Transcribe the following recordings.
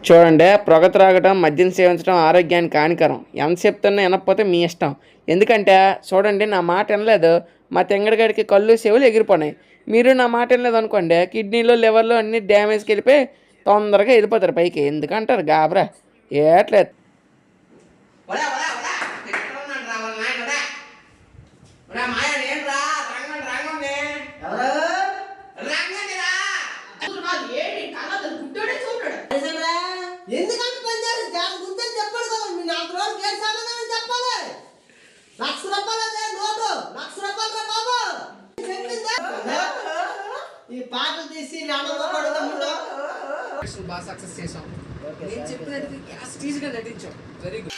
చూడండి, పొగ త్రాగటం, మద్యం సేవించడం ఆరోగ్యానికి హానికరం. ఎంత చెప్తున్నా వినకపోతే మీ ఇష్టం. ఎందుకంటే చూడండి, నా మాట వినలేదు, మా తెంగడిగాడికి కళ్ళు చెవులు ఎగిరిపోయినాయి. మీరు నా మాట వినలేదు అనుకోండి, కిడ్నీలో లివర్లో అన్ని డ్యామేజ్కి వెళ్ళిపోయి తొందరగా వెళ్ళిపోతారు పైకి. ఎందుకంటారు గాబరా ఏట్లేదు. ఎందుకంటే పనిచేసి దాని గురించి చెప్పాడు కదా. మీ 4 రోజులు ఏం సమాధానం చెప్పాలి? ₹1,00,000 అదే నోటు, ₹1,00,000 బాబు చెప్పిందా? ఈ పాటలు తీసి బాగా సక్సెస్ చేసాం. నేను చెప్పినట్టు ఈజీగా నటించాం. Very good.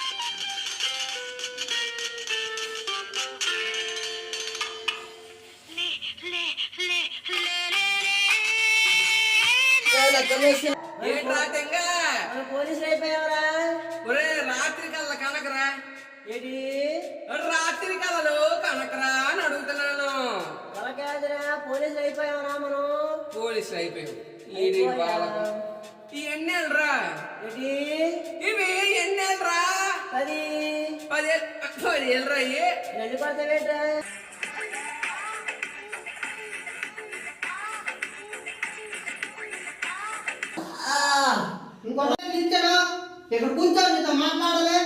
పోలీసులు అయిపోయావరా? రాత్రి కల్లా కనకరా. ఏంటి రాత్రి కళలు కనకరా అని అడుగుతున్నాను. అలా కాదురా, పోలీసులు అయిపోయావరా? మనం పోలీసులు అయిపోయాం. ఈ ఎన్నేళ్ళరా? ఏంటి ఇవి ఎన్నేళ్ళరా? 10 ఏళ్ళరా? వెళ్ళిపోతావేట్రా? ఇంకొకరు ఇక్కడ కూర్చో, నీతో మాట్లాడాలి.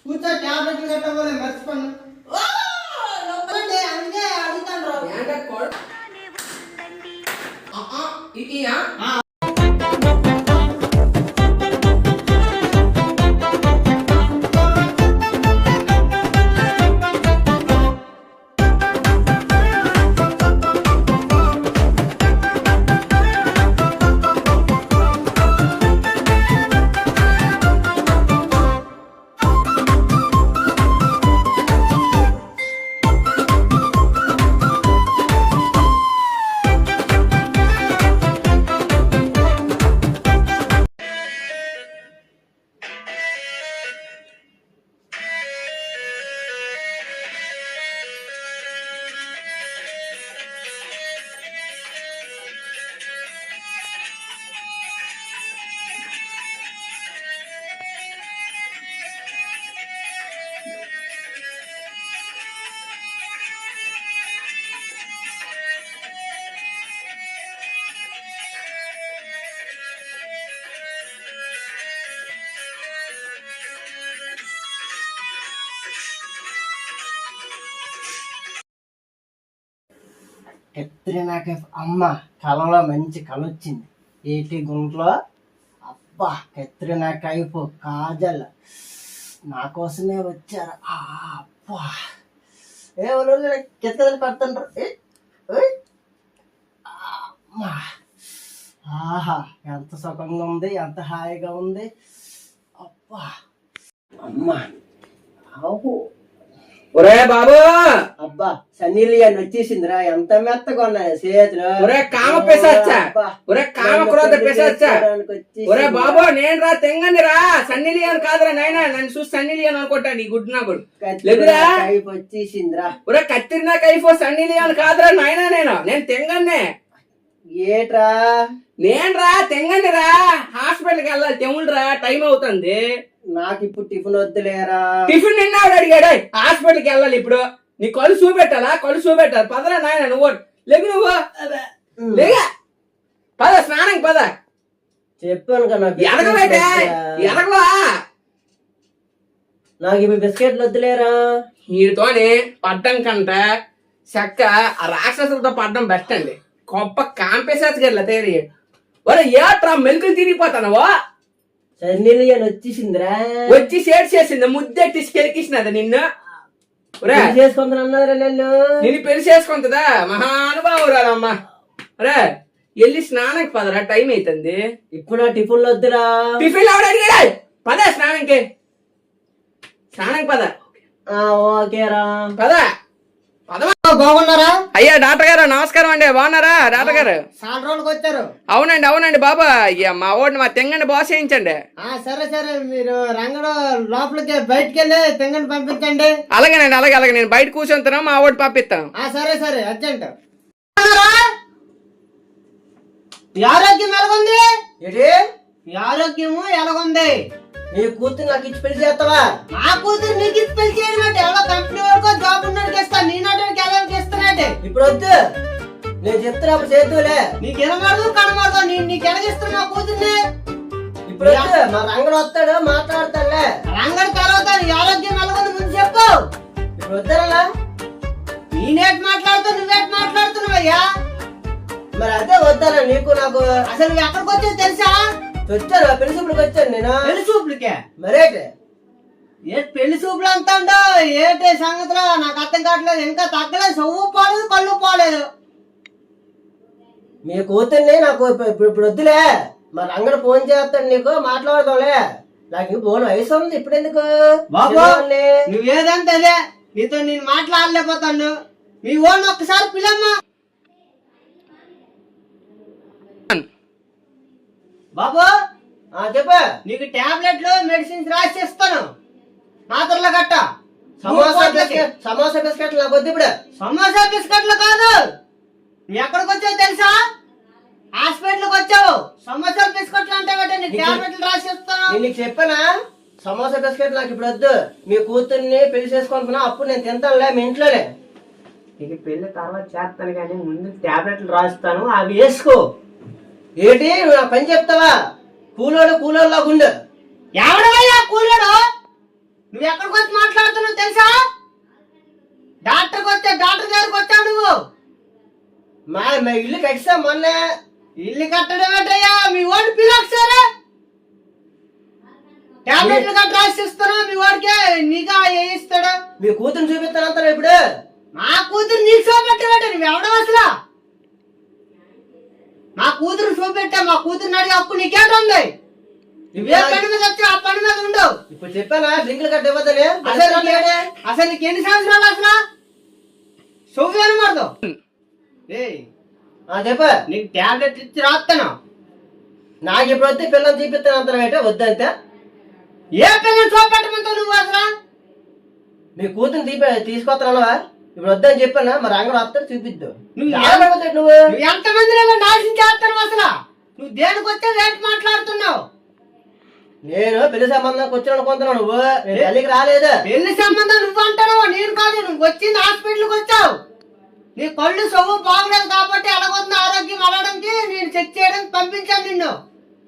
కూర్చో, ట్యాబ్లెట్లు కట్టవాలి. మర్చిపోను అంతే అడుగుతాను. నాకు అమ్మ కళలో మంచి కళ వచ్చింది. ఏటి గుంట్లో అబ్బా, కత్రినా కైఫ్ కాజల్ నా కోసమే వచ్చారు. అబ్బా కితకలు పడుతుండ్రు. ఆహా, ఎంత సుఖంగా ఉంది, ఎంత హాయిగా ఉంది. అబ్బా అమ్మా. ఒరే బాబు, అబ్బా సన్నీ లియోన్ వచ్చేసిందిరా. ఎంత మెత్తగా ఉన్నాయి చేతులు. కామ పెసచ్చా, కామ క్రోధ పెసచ్చా. ఒరే బాబు, నేను రా తెంగని రా, సన్నీ లియోన్ కాదురా నాయనా. నన్ను చూసి సన్నీ లియోన్ అనుకుంటా నీ గుడ్డు నా గుడు. లేదురా కైఫ్ వచ్చేసిందిరా. ఒరే కత్తిరినా కైఫో సన్నీ లియోన్ కాదురా నాయనా. నేను తెంగన్నే. ఏట్రా? నేను రా తెంగని రా. హాస్పిటల్కి వెళ్ళాలి, తెములురా, టైం అవుతుంది. నాకు ఇప్పుడు టిఫిన్ వద్దులేరా. టిఫిన్ నిన్నాడు అడిగాడు. హాస్పిటల్కి వెళ్ళాలి ఇప్పుడు. నీ కళ్ళు చూపెట్టాలా? కళ్ళు చూపెట్టాలి. పదరా నాయన, నువ్వు లేకు, నువ్వు లేగా పద, స్నానంకి పద. చెప్పాను కదా ఎరగబెట్టే ఎరగవా. నాకు ఇప్పుడు బిస్కెట్లు వద్దులేరా. వీటితోని పడ్డం కంట చెక్క ఆ రాక్షసులతో పడ్డం బెస్ట్ అండి. గొప్ప కాంపేసేసి గట్ల తేరి. ఒరే ఏట్రా మెలుకులు తిరిగిపోతానవా? Sunny Leone వచ్చేసిందిరా. వచ్చి షేర్ చేసింది, ముద్దెట్టి కెలికిసినది నిన్ను. చేసుకుంటున్నారా? నేను పెళ్లి చేసుకుంటుందా? మహానుభావురాలమ్మా. రే వెళ్ళి స్నానంకి పదరా, టైం అవుతుంది. ఇప్పుడు నా టిఫిన్లు వద్దురా. టిఫిన్ ఆవిడ అడిగాడా? పద స్నానంకి, స్నానంకి పద. ఓకేరా, పద. బాగున్నారా? అయ్యా డాక్టర్ గారు నమస్కారం అండి. బాగున్నారా డాక్టర్ గారు? చాలా రోజులకు వచ్చారు. అవునండి బాబా. మా ఓడిని మా తెంగండి బాస్ చేయించండి. సరే సరే, మీరు రంగడు లోపలికి బయటకు వెళ్ళి తెంగని పంపించండి. అలాగేనండి, అలాగే నేను బయట కూర్చొని మా ఓడి పంపిస్తాను. సరే సరే, అర్జెంట్. ఆరోగ్యం ఎలాగుంది? నీ ఆరోగ్యము ఎలాగుంది? నీ కూతురు నాకు ఇచ్చి పెళ్లి చేస్తావా? నా కూతురు నీకు ఇచ్చి పెళ్లి చేయడం అంటే ఎవరో కంపెనీ వరకు జాబ్ ఉన్నోడికి ఇస్తా, నీ నాటికి ఎలా ఇస్తానంటే ఇప్పుడు వద్దు, నేను చెప్తున్నప్పుడు చేద్దులే. నీకు వినబడదు కనబడదు, నీకు ఎలాగిస్తున్నా నా కూతుర్ని? ఇప్పుడు వద్దు, మా రంగడు వస్తాడు మాట్లాడతానులే. రంగడి తర్వాత నీ ఆరోగ్యం ఎలాగుంది ముందు చెప్పు. ఇప్పుడు వద్దనలా? నేనేటి మాట్లాడుతూ నువ్వేటి మాట్లాడుతున్నావయ్యా? మరి అదే వద్దనా నీకు నాకు? అసలు నువ్వు ఎక్కడికి వచ్చావు తెలుసా? వచ్చాను పెళ్లి చూపులకు వచ్చాను నేను. పెళ్లి చూపులకే? మరేటి ఏ పెళ్లి చూపులు అంటాండో ఏంటి సంగతిలో నాకు అర్థం కావట్లేదు. ఇంకా తగ్గలేదు, సొవ్వు పోలేదు కళ్ళు పోలేదు. మీ కూతుర్ని నాకు ఇప్పుడు వద్దులే. మా రంగడు ఫోన్ చేస్తాడు నీకు, మాట్లాడదాంలే. నాకు ఇంక ఫోన్ వయసు ఉంది ఇప్పుడు ఎందుకు బాబు చిన్నవాడిని. నువ్వేదంటే అదే, నీతో నేను మాట్లాడలేకపోతాను. మీ ఓన్ ఒక్కసారి పిల్లమ్మా. బాబు చెప్పా. నీకు టాబ్లెట్లు మెడిసిన్స్ రాసి ఇస్తాను, మాత్రలు గట్ట. సమోసా బిస్కెట్లు నాకు వద్దు ఇప్పుడు. సమోసా బిస్కెట్లు కాదు, నువ్వు ఎక్కడికి వచ్చావు తెలుసా? హాస్పిటల్కి వచ్చావు. సమోసా బిస్కెట్లు అంటే నీకు టాబ్లెట్లు రాసి ఇస్తాను. నేను నీకు చెప్పానా సమోసా బిస్కెట్ నాకు ఇప్పుడు వద్దు. మీ కూతుర్ని పెళ్లి చేసుకుంటున్నా, అప్పుడు నేను తింటానులే మీ ఇంట్లోనే. నీకు పెళ్లి తర్వాత చేస్తాను కానీ ముందు టాబ్లెట్లు రాస్తాను, అవి వేసుకో. ఏంటి నువ్వు నా పని చెప్తావా? కూలోడులాగా ఉండు. ఎవడవయ్యా కూలోడు? నువ్వు ఎక్కడికి వచ్చి మాట్లాడుతున్నావు తెలుసా? డాక్టర్కి వచ్చా, డాక్టర్ దగ్గరికి వచ్చావు నువ్వు. మా ఇల్లు కట్టిస్తా మొన్న. ఇల్లు కట్టడం ఏంటయ్యా? మీ వాడు పిల్లొకసారి టాబ్లెట్లు కట్టి రాసిస్తున్నా, మీ వాడికే నీగా వేయిస్తాడు. మీ కూతురు చూపిస్తానంతా ఇప్పుడు. మా కూతురు నీకు చూపెట్టబట్ట, నువ్వు ఎవడం అసలు? మా కూతురు చూపెట్టా, మా కూతురు అడిగి అప్పు నీకేంటుంది? నువ్వే పని మీద వచ్చి ఆ పని మీద ఉండవు. ఇప్పుడు చెప్పానా డ్రింకులు కట్ట ఇవ్వదని? అసలు నీకు ఎన్ని సంవత్సరాలు అసలు చూపు అనమాడదు. చెప్పా. నీకు టాబ్లెట్ ఇచ్చి రాస్తాను. నాకు ఇప్పుడు వస్తే పిల్లలు చూపిస్తాను అంతా వద్దంతే. ఏ పిల్లలు చూపెట్టమంటావు నువ్వు అసలు? మీ కూతురు తీసుకొస్తానవా? ఇప్పుడు వద్దని చెప్పానా? మరి అంగడు వస్తాడు చూపిద్దు. నువ్వు నువ్వు ఎంతమంది నాశనం చేస్తాను అసలు? నువ్వు దేనికి వచ్చే రేటు మాట్లాడుతున్నావు? నేను పెళ్లి సంబంధానికి వచ్చాను అనుకుంటున్నావు. నువ్వు తల్లికి రాలేదు. పెళ్లి సంబంధం నువ్వు అంటావు, నేను కాదు. నువ్వు వచ్చింది హాస్పిటల్కి వచ్చావు. నీ కళ్ళు సొవ్వు బాగలేదు కాబట్టి అలాగొంది ఆరోగ్యం అడగడానికి నేను చెక్ చేయడానికి పంపించాను నిన్ను.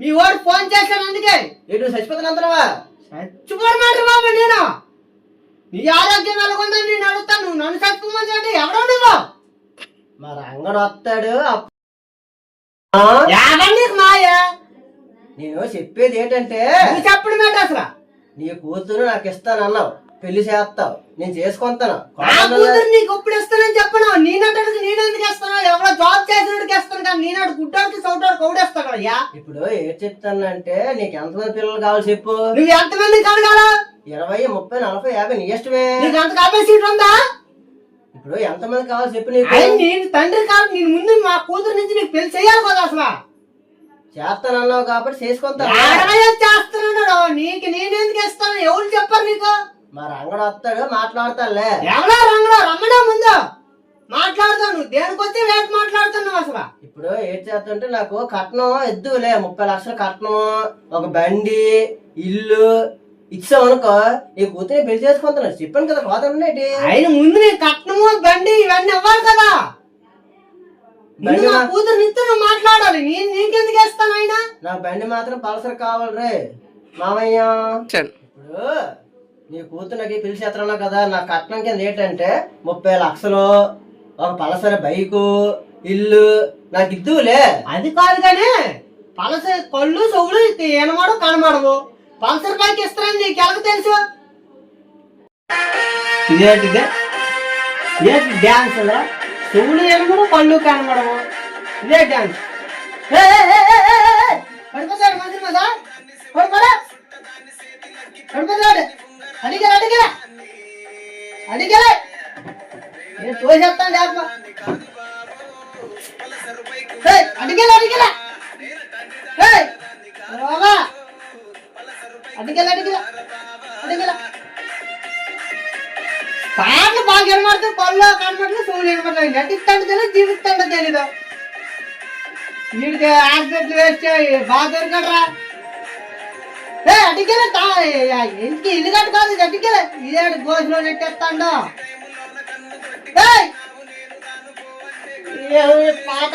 మీ వాడు ఫోన్ చేశాను అందుకే. నువ్వు చచ్చిపోతానంటున్నావా? చచ్చిపోమాట బాబు నేను. నీ ఆరోగ్యం ఎలాగుందని నేను అడుగుతాను, నువ్వు నన్ను చచ్చిపోమని అంటే ఎవడో నువ్వు? మరి అంగడు వస్తాడు. నీకు మాయా? నేను చెప్పేది ఏంటంటే నువ్వు చెప్పడం ఏంటి అసలు? నీ కూతురు నాకు ఇస్తాను అన్నావు, పెళ్లి చేస్తావు, నేను చేసుకుంటాను. నా కూతురు నీకు ఇప్పుడు ఇస్తానని చెప్పను. నేనట్టడికి నేనెందుకు ఇస్తాను? ఎవరో జాబ్ చేసినోడికి ఇస్తాను కానీ నేనాడు గుడ్డోడికి సౌటోడికి కౌడేస్తాను కదయ్యా. ఇప్పుడు ఏం చెప్తానంటే నీకు ఎంతమంది పిల్లలు కావాలి చెప్పు. నువ్వు ఎంతమంది కడగాల? 20, 30, 40, 50 నీ ఇష్టమే. నీకు అంత కెపాసిటీ ఉందా? ఇప్పుడు ఎంతమంది కావాలి చెప్పు. నీకు నేను తండ్రి కాదు, నేను ముందు మా కూతురు నుంచి నీకు పెళ్లి చేయాలి కదా అసలు. చేస్తానన్నావు కాబట్టి చేసుకుంటాను. చేస్తున్నాడు నీకు నేనెందుకు ఇస్తాను? ఎవరు చెప్పారు నీకు? మరి అంగడు వస్తాడు మాట్లాడతానులే. ఎవరో రంగులో రమ్మడా ముందు మాట్లాడతావు. నువ్వు దేనికొచ్చి రేటు మాట్లాడుతున్నావు అసలు? ఇప్పుడు ఏం చేస్తుంటే నాకు కట్నం ఎద్దులే 30 లక్షలు కట్నం, ఒక బండి, ఇల్లు ఇచ్చావు అనుకో, నీ కూతురు పెళ్లి చేసుకుంటున్నాను చెప్పాను కదా. కోదండి ఆయన ముందు నీ కట్నము బండి ఇవన్నీ ఇవ్వాలి కదా. నా కూతురు నిత్యం నువ్వు మాట్లాడాలి. నీకెందుకు వేస్తాను ఆయన? నా బండి మాత్రం పల్సర్ కావాలి రే మామయ్య. ఇప్పుడు నీ కూతురు నాకు పిలిచి ఎత్తన్నావు కదా, నా కట్నం కింద ఏంటంటే 30 లక్షలు, ఒక పల్సర్ బైకు, ఇల్లు నాకు ఇద్దులే. అది కాదు కానీ పల్సర్ కళ్ళు చెవులు ఏనమాడు కనమాడవు. పల్సర్ బైక్ ఇస్తారని నీకు ఎలా తెలుసు? ఇదేంటిదే ఏంటి డ్యాన్స్? చెవులు ఏనమాడు కళ్ళు కనమాడవు, ఇదే డ్యాన్స్. పడిపోతాడు మంది మీద పడిపోతాడు. అడిగా అడిగా అడిగా నేను తోసేస్తాను లేకపో. అడిగేలా అడిగేలా బాబా అడిగేలా అడిగేలా అడిగేలా పాటలు బాగా కనబడుతుంది. పళ్ళు కనబడలేదు, చెవులు కనబడలేదు. నటిస్తాడు తెలియదు, జీవిస్తాడు తెలీదు. వీడికి హాస్పిటల్ వేస్తే బాగా దొరికడరా. ఇంటికి ఇల్లు కట్టుకోదు అటుకెళ్ళ ఇదేడు గోసులో నెట్టేస్తాడు పాట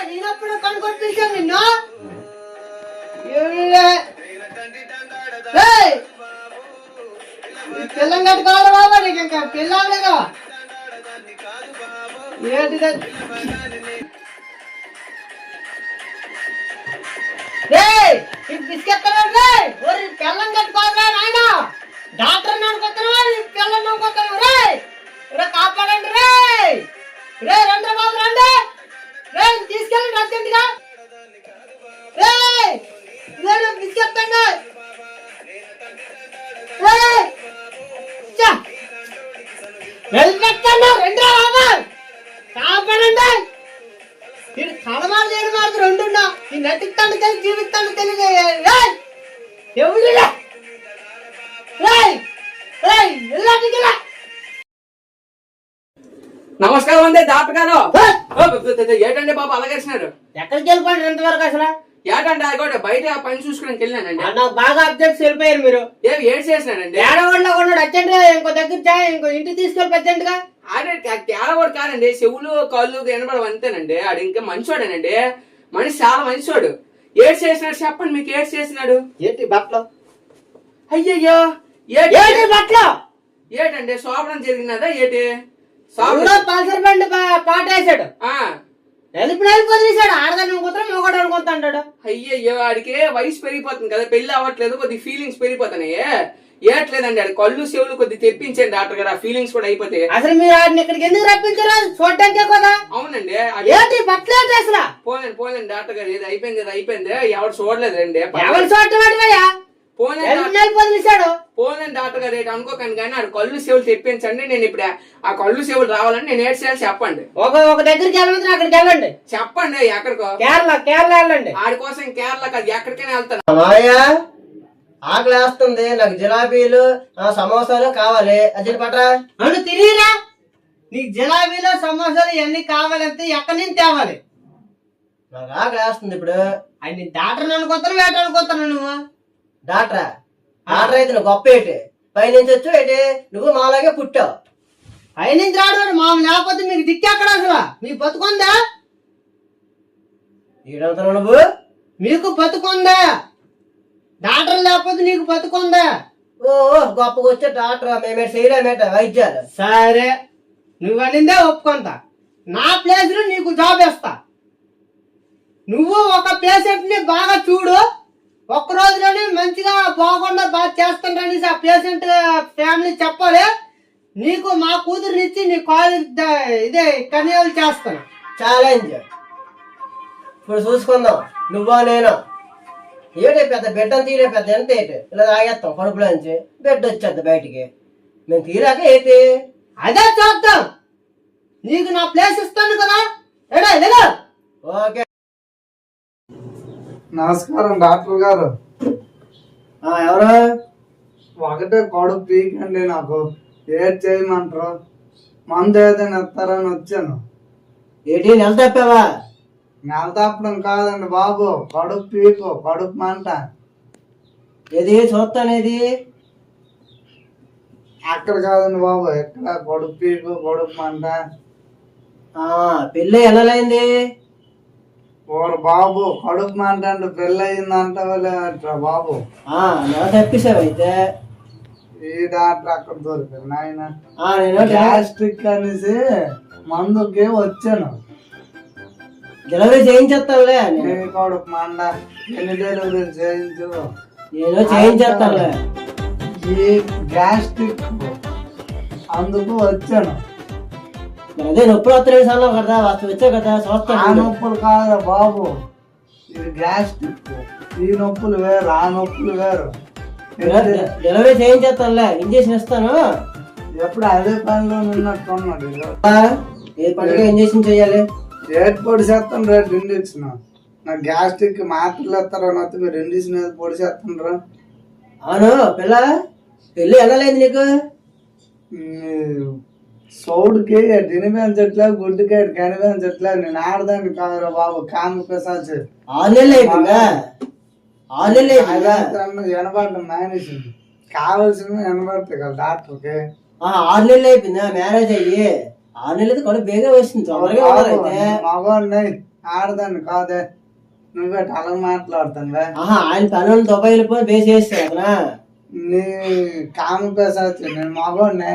నేనప్పుడు కనుకొని పిలిచాను నిన్ను పిల్లం కట్టుకోవాలి బాబా నీకు ఇంకా పిల్లలేదా ఏంటిది బిస్కెట్ పిల్లం కట్టుకోవాలా నాయన డాక్టర్ నడుకొస్తున్నా పిల్లం నడుకొస్తున్నా రే కాపాడండి రే రండి బాబు రండి రే తీసుకెళ్ళండి అర్జెంట్గా రే బిస్కెట్ తండి వెళ్ళిపెట్టండి రెండు బాబు కాపాడండి వీడు కలమాలు చేయడం మాకు రెండున్నా ఈ నటిస్తాను తెలియదు జీవిస్తాను తెలియదు ఎవరు నమస్కారం అండి డాక్టర్ గారు. ఏటండి బాబు అలాగేసినారు? ఎక్కడికి వెళ్ళిపోండి ఇంతవరకు అసలు ఏటంటే అది బయట పని చూసుకోవడానికి వెళ్ళానండి. నాకు బాగా అబ్జెక్ట్స్ వెళ్ళిపోయారు మీరు. ఏమి ఏడ్ చేసినానండి? ఏడవాడిలో కొన్నాడు అర్జెంట్ గా ఇంకో దగ్గర ఇంకో ఇంటికి తీసుకెళ్ళి అర్జెంట్ గా. అదే తేడవాడు కాదండి, చెవులు కళ్ళు వినబడవు అంతేనండి. ఆడు ఇంకా మంచివాడేనండి, మనిషి చాలా మంచివాడు. ఏడ్ చేసినాడు చెప్పండి, మీకు ఏడ్ చేసినాడు ఏంటి బట్టలు? అయ్యయ్యో ఏంటి బట్టలు? ఏటండి శోభనం జరిగినదా ఏంటి? పల్సర్ బండి పాట వేసాడు, వదిలేసాడు. ఆడదాన్ని అనుకుంటాడు, మొగడు అనుకుంటా అంటాడు. అయ్యయ్యో ఆడికి వయసు పెరిగిపోతుంది కదా, పెళ్లి అవ్వట్లేదు, కొద్ది ఫీలింగ్స్ పెరిగిపోతున్నాయి. ఏట్లేదండి ఆడు కళ్ళు చెవులు కొద్ది తెప్పించండి డాక్టర్ గారు, ఆ ఫీలింగ్స్ కూడా అయిపోతాయి. అసలు మీరు ఆడిని ఇక్కడికి ఎందుకు రప్పించారు? చూడటానికే కదా. అవునండి. ఏంటి బట్టలు ఏంటి అసలు? పోలేండి డాక్టర్ గారు, ఇది అయిపోయింది ఎవరు చూడలేదండి. ఎవరు చూడటమయ్యా? పోలేండి డాక్టర్ గారు రేటు అనుకోకండి, కానీ ఆడు కళ్ళు సేవలు తెప్పించండి. నేను ఇప్పుడు ఆ కళ్ళు సేవలు రావాలని నేను ఏడు చేయాలి చెప్పండి. ఒక దగ్గరికి వెళ్ళమంటే అక్కడికి వెళ్ళండి. చెప్పండి ఎక్కడికో. కేరళ వెళ్ళండి. ఆడి కోసం కేరళ కాదు ఎక్కడికైనా వెళ్తాను. ఆకలి వేస్తుంది, నాకు జిలాబీలు సమోసాలు కావాలి, అది పట్రా. నన్ను తిరిగిరా, నీకు జిలాబీలు సమోసాలు ఇవన్నీ కావాలంటే ఎక్కడి నుంచి తేవాలి? నాకు ఆకలి వేస్తుంది ఇప్పుడు. ఆయన డాక్టర్ అనుకుంటాను, వేట అనుకుంటాను. నువ్వు డాక్టరా? డాక్టర్ అయితే నువ్వు గొప్ప ఏంటి? పైనుంచి వచ్చు ఏంటి? నువ్వు మాలాగే పుట్టావు. పైనుంచి రాడు మామూలు, లేకపోతే మీకు దిక్కెక్కడ అసలు? మీకు బతుకుందా? ఏడవుతున్నావు నువ్వు? మీకు బతుకుందా? డాక్టర్ లేకపోతే నీకు బతుకుందా? ఓ గొప్పగా వచ్చే డాక్టర్ మేమే చేయలేమేట వైద్యాలు. సరే నువ్వు అనిందే ఒప్పుకుంటా. నా ప్లేస్ లో నీకు జాబ్ వేస్తా. నువ్వు ఒక పేషెంట్ ని బాగా చూడు, ఒక్క రోజులోనే మంచిగా బాగుండా బాగా చేస్తుంటని ఆ పేషెంట్ ఫ్యామిలీ చెప్పాలి. నీకు మా కూతురునిచ్చి నీ కాలేజ్ ఇదే కన్యాలు చేస్తాను. ఛాలెంజ్. ఇప్పుడు చూసుకుందాం, నువ్వా నేనా? ఏడే పెద్ద బిడ్డ తీరే పెద్ద ఎంత ఏంటి? ఇలా తాగేస్తాం కడుపులో నుంచి, బిడ్డ వచ్చేద్ది బయటికి. మేము తీరాక ఏంటి? అదే చూద్దాం. నీకు నా ప్లేస్ ఇస్తాను కదా. ఓకే. నమస్కారం డాక్టర్ గారు. ఎవరు? ఒకటే కడుపు పీకండి, నాకు ఏడ్ చేయమంటారు, మందు ఏదైనా ఇస్తారని వచ్చాను. ఏంటి నెల తప్పావా? నెల తప్పడం కాదండి బాబు, కడుపు పీకు, కడుపు మంట. ఏది చూస్తానేది? అక్కడ కాదండి బాబు, ఎక్కడ కడుపు పీకు, కడుపు మంట. పెళ్ళి ఎలాగైంది? ఓరు బాబు, కడుపు మంట అంటే పెళ్ళి అయిందంట బాబు. నెల తప్పిసావు అయితే. ఈ డాక్టర్ అక్కడ దొరికారు నాయన. నేను గ్యాస్ట్రిక్ అనేసి మందుకి వచ్చాను. డెలివరీ చేయించేస్తానులే. కడుపు మంట, ఎన్ని డెలివరీలు చేయించు? నేను చేయించేస్తానులే. ఈ గ్యాస్ట్రిక్ అందుకు వచ్చాను. అదే నొప్పులు వస్తున్నాయి అన్నావు కదా, వచ్చావు కదా చూస్తాను. ఆ నొప్పులు కాదు బాబు, ఇది గ్యాస్ట్రిక్. ఈ నొప్పులు వేరు, ఆ నొప్పులు వేరు. డెలివరీ చేయించేస్తానులే, ఇంజక్షన్ ఇస్తాను. ఎప్పుడు అదే పనిలో ఉన్నట్టున్నాడు. ఏ పండుగ ఇంజక్షన్ చేయాలి? రేట్ పొడి చేస్తాను, రేట్ ఇంజక్షన్. నాకు గ్యాస్ట్రిక్ మాత్రలు ఇస్తారా? నొత్తం మీరు ఇంజక్షన్ పొడి చేస్తాను. అవును పిల్ల, పెళ్ళి వెళ్ళలేదు నీకు? సౌడుకి తినిపించట్లే, గుడ్డుకి కనిపించట్లే. నేను ఆడదాన్ని కాదురా బాబు, కామ పిశాచి. 6 నెలలు అయిపోయిందా? 6 నెలలు అయిపోయిందా? వినపడడం మానేసింది. కావాల్సింది వినపడతాయి కదా డాక్టర్కి. 6 నెలలు అయిపోయిందా మ్యారేజ్ అయ్యి? 6 నెలలు అయితే కడుపు బేగా వస్తుంది, తొందరగా అయితే. మగవాడిని ఆడదాన్ని కాదే, నువ్వే అలా మాట్లాడుతానువే. ఆయన పనులు దుబాయ్ వెళ్ళిపోయి బేస్ చేస్తాడు అతనా? నీ కామ పేసాచి, నేను మగవాడిని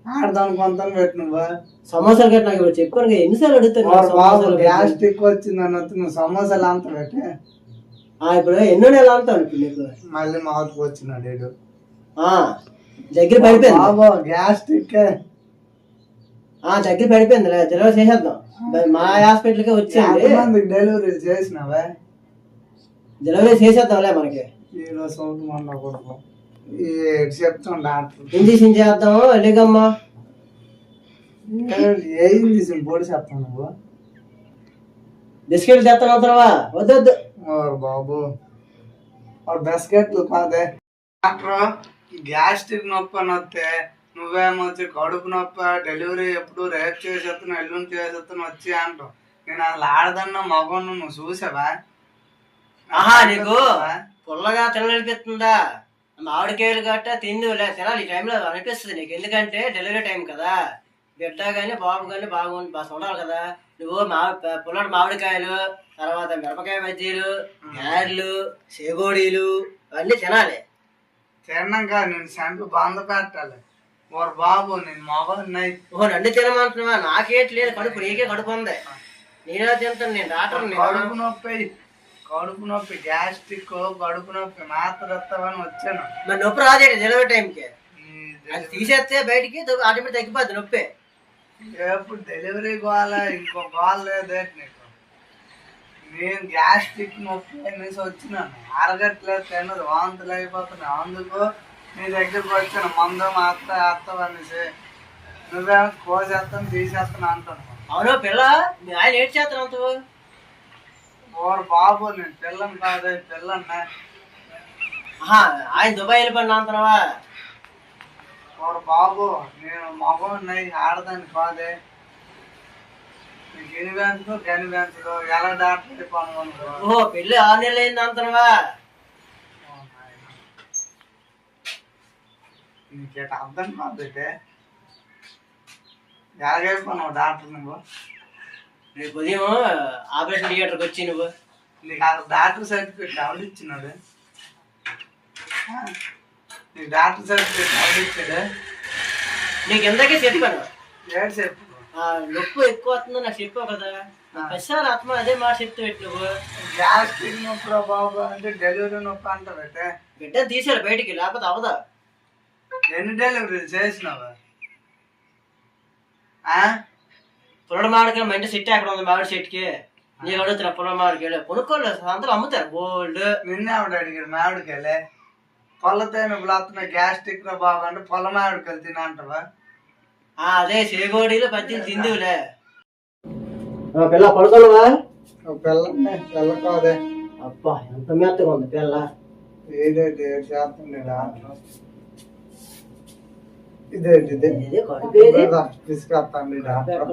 ఆడదాని కొంత పెట్టు. నువ్వు సమోసాలు గట్ట నాకు ఇప్పుడు చెప్పాను కదా, ఎన్నిసార్లు అడుగుతాను బాబు గ్యాస్ట్రిక్ వచ్చింది అన్నట్టు నువ్వు సమోసాలు అంత పెట్టి ఇప్పుడు ఎన్నో నెలలు అంటాను ఇప్పుడు నీకు. మళ్ళీ మాకు వచ్చినాడు వీడు. దగ్గర పడిపోయింది బాబు గ్యాస్ట్రిక్ దగ్గర పడిపోయింది, డెలివరీ చేసేద్దాం. మా హాస్పిటల్కే వచ్చింది, డెలివరీ చేసినావే. డెలివరీ చేసేద్దాంలే మనకి. ఈరోజు సౌండ్ మొన్న కొడుకు చెప్తాం డాక్టర్ ఇంజక్షన్ చేద్దాం ఎలాగమ్మా. ఏ ఇంజక్షన్ పొడి చెప్తాను నువ్వు. బిస్కెట్లు తెస్తాను అవుతావా? వద్దు బాబు బిస్కెట్లు కాదే డాక్టర్. గ్యాస్ట్రిక్ నొప్పి అని వస్తే నువ్వేమొచ్చి కడుపు నొప్పి, డెలివరీ ఎప్పుడు రేపు చేసేస్తాను, ఎల్లుండి చేసేస్తాను వచ్చి అంటావు. నేను అసలు ఆడదన్నా మగను నువ్వు చూసావా? నీకు పుల్లగా తిననిపిస్తుందా? మామిడికాయలు గట్ట తిందులే, తినాలి ఈ టైంలో అనిపిస్తుంది నీకు. ఎందుకంటే డెలివరీ టైం కదా, బిడ్డ కానీ బాబు కానీ బాగుంది బాగా చూడాలి కదా. నువ్వు పుల్లటి మామిడికాయలు, తర్వాత మిరపకాయ బజ్జీలు, గారెలు, సేగోడీలు అవన్నీ తినాలి. తిన్నాం కాదు, నేను సంపి బంద పెట్టాలి. ఓరు బాబు నేను మగన్నాయి. నన్ను తినమంటున్నావా? నాకేటి లేదు, కడుపు నీకే కడుపు ఉంది, నేనే తింటాను. నేను డాక్టర్ కడుపు నొప్పి గ్యాస్ట్రిక్ కడుపు నొప్పి మాత్ర వస్తావని వచ్చాను. మరి నొప్పి రాదేంటి డెలివరీ టైంకి? అది తీసేస్తే బయటికి ఆటోమేటిక్ తగ్గిపోద్ది నొప్పి. ఎప్పుడు డెలివరీ కావాలా, ఇంకో కాల్ లేదే నీకు. నేను గ్యాస్ట్రిక్ నొప్పి అనేసి వచ్చినాను, అరగట్లేదు, తిన్నది వాంతులు అయిపోతున్నాయి. అందుకు నీ దగ్గరకు వచ్చాను, మందు అత్తవు అనేసి. నువ్వేమో కోసేస్తాను తీసేస్తాను అంటాను. అవును పిల్ల, మీ ఆయన ఏడు చేస్తాను అంతవు? ఓరు బాబు నేను పిల్లని కాదే, పిల్లన్నా. ఆయన దుబాయ్ వెళ్ళిపోయినా అంటున్నావా? ఓరు బాబు నేను మగన్నాయి ఆడదాన్ని కాదే. గిని పెంచు గని పెంచు ఎలా డాక్టర్ పనుకో. పెళ్ళి 6 నెలలు అయింది అంటున్నావా? నీకేట అర్థం కాదు ఎలాగైపోయినావు డాక్టర్ నువ్వు. రేపు ఉదయం ఆపరేషన్ థియేటర్కి వచ్చి నువ్వు నీకు అసలు డాక్టర్ సర్టిఫికేట్ ఎవరు ఇచ్చినాడు? నీకు డాక్టర్ సర్టిఫికేట్ ఎవరు ఇచ్చాడు? నీకు ఎంతకే చెప్పాను, ఏడు చెప్పు. నొప్పి ఎక్కువ వస్తుందో నాకు చెప్పావు కదా, ప్రతిసారి ఆత్మ అదే మాట చెప్తూ పెట్టి నువ్వు. గ్యాస్ట్రిక్ నొప్పి బాబు అంటే డెలివరీ నొప్పి అంటావు. బిడ్డను తీసేయాలి బయటికి, లేకపోతే అవదా. ఎన్ని డెలివరీలు చేసినావు? పుల్లడి మామిడికాయ మా ఇంటి చెట్టు ఎక్కడ ఉంది, మామిడి చెట్టుకి. నీకు అడుగుతున్నా పుల్లడి మామిడికాయలు కొనుక్కోలేదు, అంతలో అమ్ముతారు బోల్డ్. నిన్నే ఆవిడ అడిగాడు మామిడికాయలే. పొల్లతో నువ్వు వస్తున్నా గ్యాస్ట్రిక్ రా బాబు అంటే పొల్ల మామిడికాయలు తినంటావా? అదే సేగోడీలు బజ్జీలు తిందువులే. పిల్ల పడుకోవా? పిల్ల కాదే. అబ్బా ఎంత మెత్తగా ఉంది పిల్ల. ఏదేంటి చేస్తుంది డాక్టర్. ఇదేంటి తీసుకొస్తాండి డాక్టర్.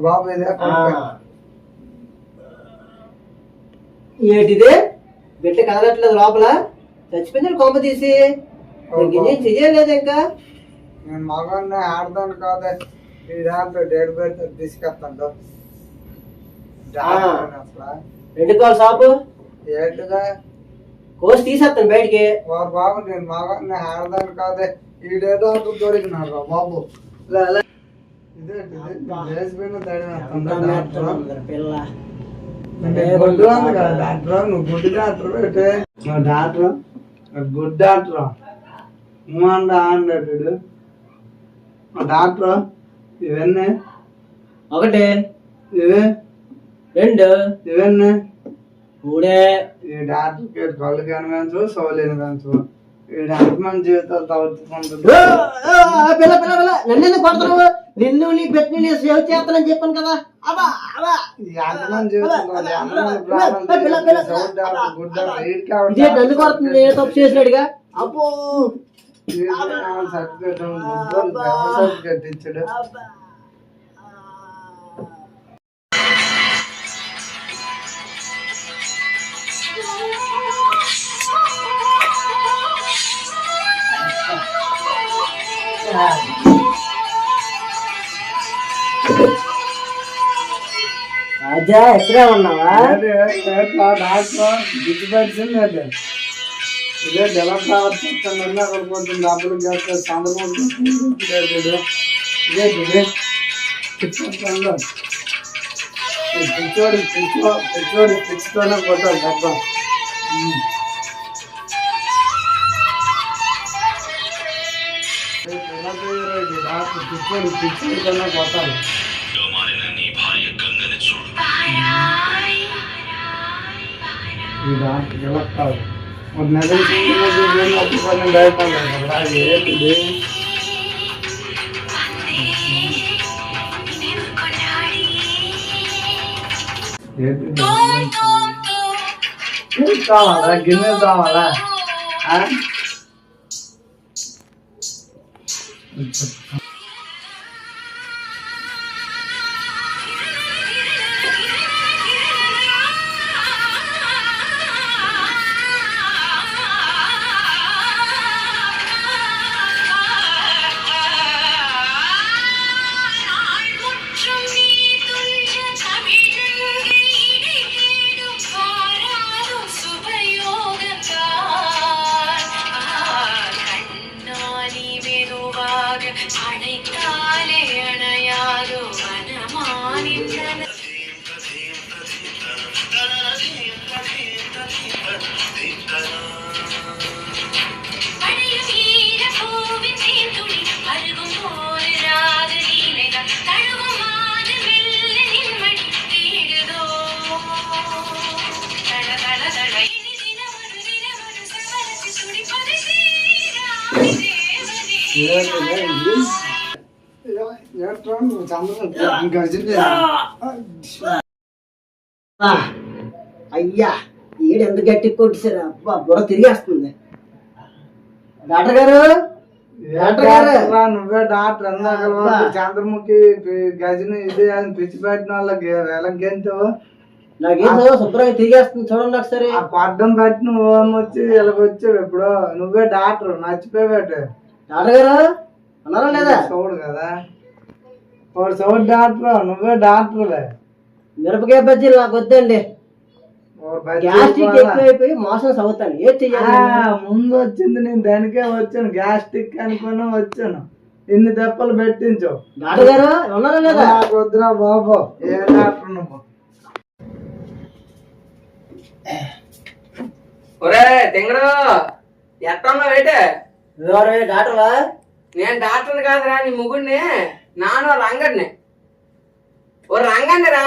బాబు ఇదే ఏంటిదే బిడ్డ కదలట్లేదు లోపల, చచ్చిపోయింది కొంప తీసి. చెయ్యలేదు ఇంకా. నేను మగవాడిని ఆడదాను కాదే. ఈ డాక్టర్ డేట్ పెడితే తీసుకొస్తాడు. 2 కాలు షాపు ఏంటిగా కోసి తీసేస్తాను బయటికి. వారు బాబు నేను మగవాడిని ఆడదాను కాదే. ఈ డే డాక్టర్ దొరికినారు రా బాబు. డాక్టర్ నువ్వు గుడ్ డాక్టర్ పెట్టే. డాక్టర్ గుడ్ డాక్టర్ ఆండాడు డాక్టర్. ఇవన్నీ 1 ఇవే 2 ఇవన్నీ 3. ఈ డాక్టర్ కళ్ళు కనిపించు, సోలేని పెంచు. ఈ డాక్టర్ మన జీవితాలు తవ్వుతుంది. పిల్ల పిల్ల పిల్ల నన్ను కొడతావు? నిన్ను నీ పెట్టి సేవ్ చేస్తానని చెప్పాను కదా. నన్ను కొడుతుంది, ఏ తప్పు చేసినాడుగా. అబ్బో సర్టిఫికేట్ ఇచ్చాడు. రాజా ఎక్కడే ఉన్నావా? గిట్టు పెట్టింది అదే ఇదే జలప్రవర్ చెప్తాను కొడుకుంటుంది డబ్బులు చేస్తారు చంద్రబాబు ఇదే ఇదే పిచ్చోడు పిచ్చుతోనే కొట్టాలి డబ్బా పిచ్చోడితోనే కొట్టాలి జలప్రవర్ ఒక నెల ఏంటిది కావాలా గిన్నె కావాలా அணைக்காலே அணையாதோ மனமானிந்தன అయ్యా ఏడు ఎంత గట్టి కొట్టిసారు. అబ్బా బుర్ర తిరిగేస్తుంది. డాక్టర్ గారు నువ్వే డాక్టర్ ఎందాక చంద్రముఖి గజని ఇది అని పిచ్చి పెట్టిన వాళ్ళకి ఎలాగెంతావు నాకేదో శుభ్రంగా తిరిగేస్తుంది. చూడండి ఒకసారి. ఆ పడ్డం పెట్టి నువ్వు వచ్చి ఇలాగొచ్చావు ఇప్పుడు నువ్వే డాక్టర్ నచ్చిపోయాడు. డాక్టర్ గారు అన్నారా లేదా? చూడు కదా వాడు చూడు డాక్టర్ నువ్వే డాక్టర్లే. మిరపకాయ బజ్జీలు నాకు వద్దండి. గ్యాస్ట్రిక్ ఎక్కువైపోయి మోషన్స్ అవుతాను. ఏం చెయ్యాలి? ముందు వచ్చింది నేను దానికే వచ్చాను గ్యాస్ట్రిక్ అనుకుని వచ్చాను. ఇన్ని దెబ్బలు పెట్టించు. డాక్టర్ గారు ఉన్నారా లేదా? నాకు వద్దురా బాబు ఏ డాక్టర్ నువ్వు. ఒరే తెంగడు ఎట్టున్నావు ఏంటే? డాక్టర్లా? నేను డాక్టర్ని కాదురా నీ ముగ్గుడిని. నాను రంగడిని. ఓ రంగండి రా.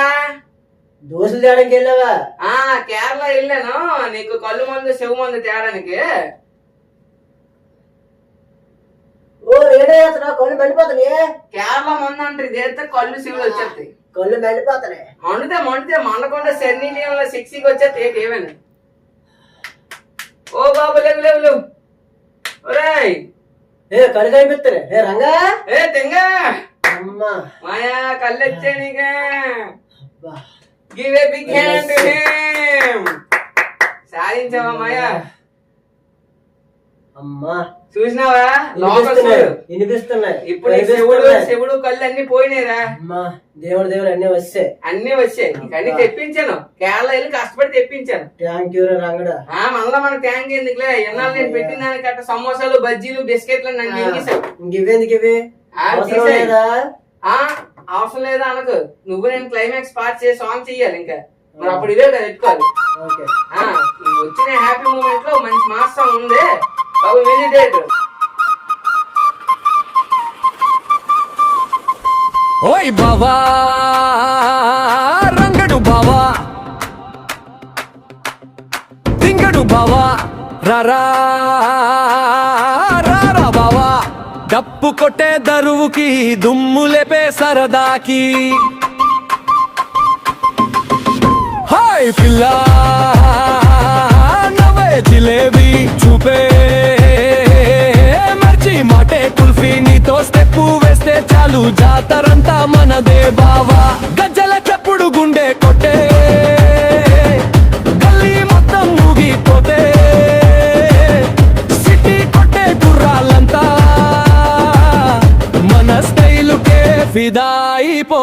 దోశలు తేడానికి వెళ్ళావా? కేరళ వెళ్ళాను నీకు కళ్ళు మందు చెవు మందు తేడానికి. ఓ రేడే కళ్ళు మండిపోతాయి. కేరళ మందు అంటే చేస్తే కళ్ళు చెవులు వచ్చేస్తాయి. కళ్ళు మండిపోతాయి. మండితే మండకుండా శరీరంలో సిక్స్కి వచ్చేస్తాయి ఏమైనా. ఓ బాబు లేవు లేవు లేవు. ఒరేయ్ కళ్ళు కనిపిస్తారే. రంగా తెంగ అమ్మా మాయా కళ్ళు వచ్చా నీగా. Give a big hand to him. సాధించావా మాయా? అమ్మా చూసినావా లోకల్ వినిపిస్తున్నాయి. ఇప్పుడు శివుడు కళ్ళు అన్ని పోయినాయిరా. అమ్మా దేవుడు అన్ని వచ్చాయి. అన్ని వచ్చాయి. అన్ని తెప్పించాను. కేరళ వెళ్ళి కష్టపడి తెప్పించాను. థ్యాంక్ యూ రంగడా. మళ్ళా మన ట్యాంక్ ఎందుకులే. ఎన్నాళ్ళు నేను పెట్టిన దానికి అట్ట సమోసాలు బజ్జీలు బిస్కెట్లు నన్ను ఇంగిసావు. ఇంకెందుకు ఇవి? అవసరం లేదా అనకు. నువ్వు నేను క్లైమాక్స్ పార్ట్ చేసి సాంగ్ చెయ్యాలి. ఇంకా మరి అప్పుడు ఇదే కదా పెట్టుకోవాలి. వచ్చిన హ్యాపీ మూమెంట్ లో మంచి మాస్ సాంగ్ ఉంది బాబు. మెడిటేట్. ఓయ్ బావా రంగడు బావా తింగడు బావా రారా రారా బావా డప్పు కొట్టే దరువుకి దుమ్ము లేపే సరదాకి. హాయ్ పిల్ల నవ్వే జిలేబీ చూపే మర్చి మాటే కుల్ఫీ నీతో స్టెప్పు వేస్తే చాలు జాతరంతా మనదే బావా. గజ్జల చెప్పుడు గుండె కొట్టే గల్లీ మొత్తం ఊగిపోతే సిటీ కొట్టే గుర్రాలంతా ఫిదా అయిపో